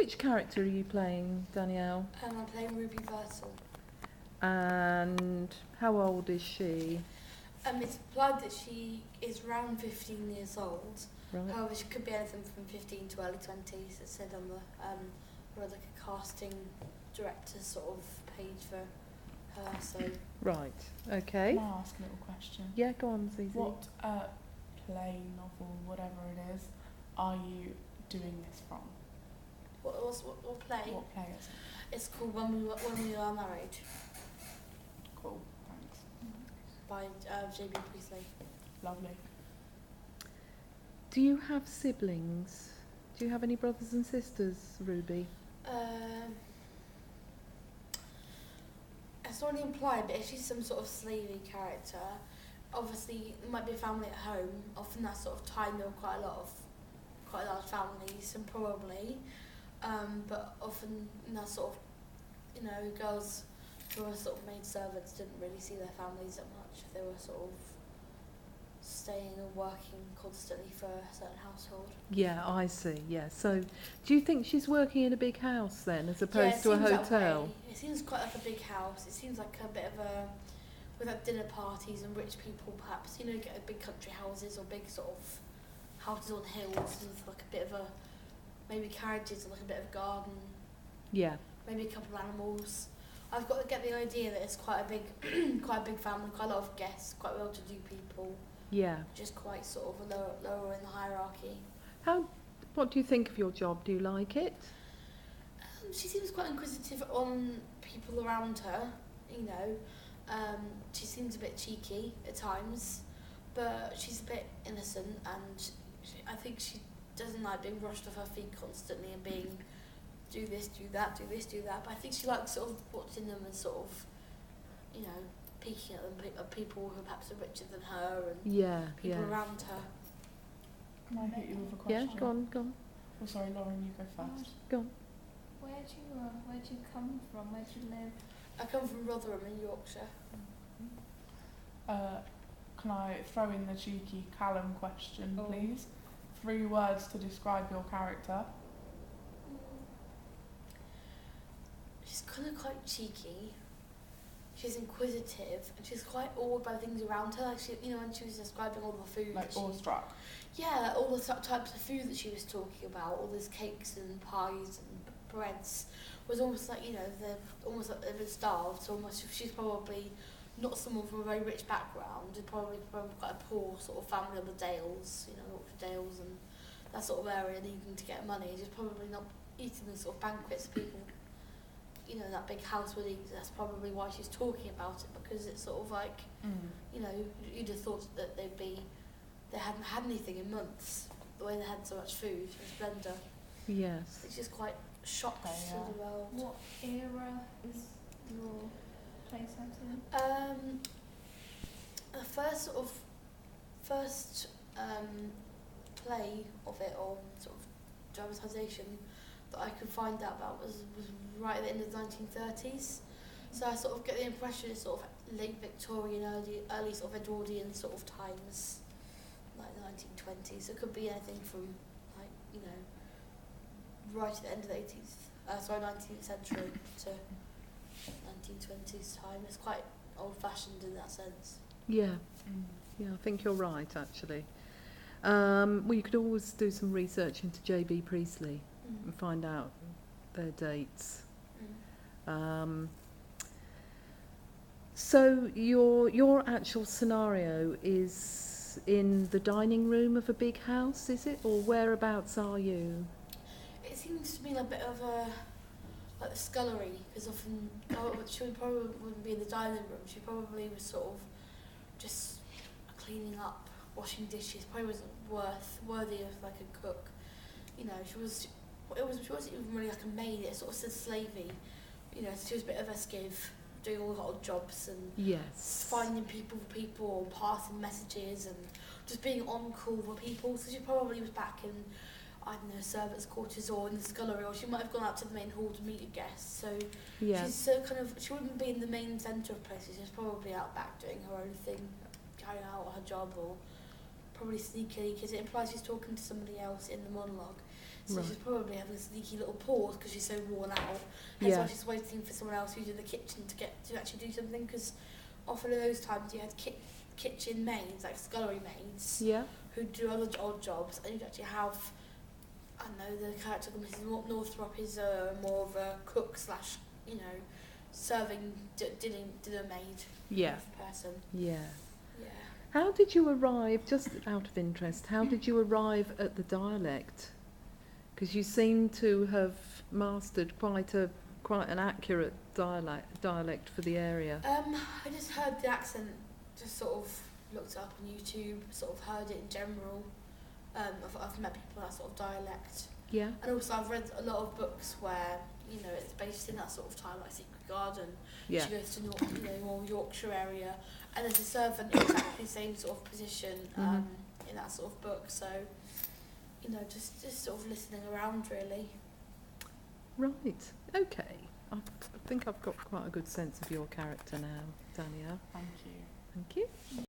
which character are you playing, Danielle? I'm playing Ruby Virtle. And how old is she? It's implied that she is around 15 years old. Right. However, she could be anything from 15 to early 20s. It said on the like a casting director sort of page for her. So Right. Okay. Can I ask a little question? Yeah, go on, Zizi. What play, novel, whatever it is, are you doing this from? what play? What play is it? It's called When We Are Married Cool, thanks. by J.B. Priestley. Lovely. Do you have siblings? Do you have any brothers and sisters, Ruby? It's not really implied, but if she's some sort of slavey character, obviously there might be a family at home. Often that sort of time there were quite large families, and probably, but often in that sort of, girls who were sort of maid servants didn't really see their families that much. They were sort of staying and working constantly for a certain household. Yeah, I see. Yeah. So, do you think she's working in a big house then, as opposed to a hotel? It seems quite like a big house. It seems like a bit of a, with like dinner parties and rich people perhaps, get big country houses or big sort of houses on hills with like a bit of a, maybe carriages or like a bit of garden. Yeah. Maybe a couple of animals. I've got to get the idea that it's quite a big, quite a big family, quite a lot of guests, quite well-to-do people. Yeah. Just quite sort of lower in the hierarchy. What do you think of your job? Do you like it? She seems quite inquisitive on people around her, she seems a bit cheeky at times, but she's a bit innocent, and I think she doesn't like being rushed off her feet constantly and being do this, do that, do this, do that, but I think she likes sort of watching them and sort of, peeking at them, at people who perhaps are richer than her and people around her. Can I hit you with a question? Yeah, go on. Oh, sorry, Lauren, you go first. Go on. Where do you come from? Where do you live? I come from Rotherham in Yorkshire. Can I throw in the cheeky Callum question, please? 3 words to describe your character. She's kind of quite cheeky. She's inquisitive, and she's quite awed by things around her. Like when she was describing all the food. Like awestruck. Yeah, all the types of food that she was talking about, all these cakes and pies and breads, was almost like they're almost like they've been starved. So almost she's probably not someone from a very rich background. She's probably from quite a poor sort of family on the Dales, Yorkshire Dales and that sort of area, needing to get money. She's probably not eating these sort of banquets people. That big house would eat. That's probably why she's talking about it, because it's sort of like, you'd have thought that they hadn't had anything in months, the way they had so much food and splendour. Yes. It's just quite shocked to the world. What era is your play set in? The first play of it, or sort of dramatisation that I could find out about was right at the end of the 1930s. So I sort of get the impression it's sort of late Victorian, early sort of Edwardian sort of times, like the 1920s. It could be anything from right at the end of the 19th century to 1920s time. It's quite old-fashioned in that sense. Yeah. Yeah, I think you're right, actually. You could always do some research into J.B. Priestley and find out their dates. So your actual scenario is in the dining room of a big house, is it? Or whereabouts are you? It seems to be a bit of like the scullery, because often she probably wouldn't be in the dining room. She probably was sort of just cleaning up, washing dishes. Probably wasn't worthy of like a cook. She wasn't even really like a maid. It sort of said slavey. She was a bit of a skiv, doing all the odd jobs and finding people for people, and passing messages and just being on call for people. So she probably was back in, servants' quarters or in the scullery, or she might have gone out to the main hall to meet a guest. So she's so she wouldn't be in the main centre of places. She's probably out back doing her own thing, carrying out her job, or probably sneakily, because it implies she's talking to somebody else in the monologue. So Right. she's probably having a sneaky little pause because she's so worn out. Hence Yeah. why she's waiting for someone else who's in the kitchen to actually do something. Because often in those times you had kitchen maids, like scullery maids, Yeah. who do other odd jobs, and you'd actually have, I don't know, the character of Mrs. Northrop is more of a cook slash, you know, serving dinner maid Yeah. person. Yeah. Yeah. How did you arrive, just out of interest, how did you arrive at the dialect? Because you seem to have mastered quite an accurate dialect for the area. I just heard the accent, just sort of looked it up on YouTube, sort of heard it in general. I've met people with that sort of dialect. Yeah. And also I've read a lot of books where, you know, it's based in that sort of time, like Secret Garden. Yeah. She goes to more Yorkshire area, and there's a servant in exactly the same sort of position in that sort of book. So, you know, just sort of listening around really. Right. Okay. I think I've got quite a good sense of your character now, Danielle. Thank you. Thank you.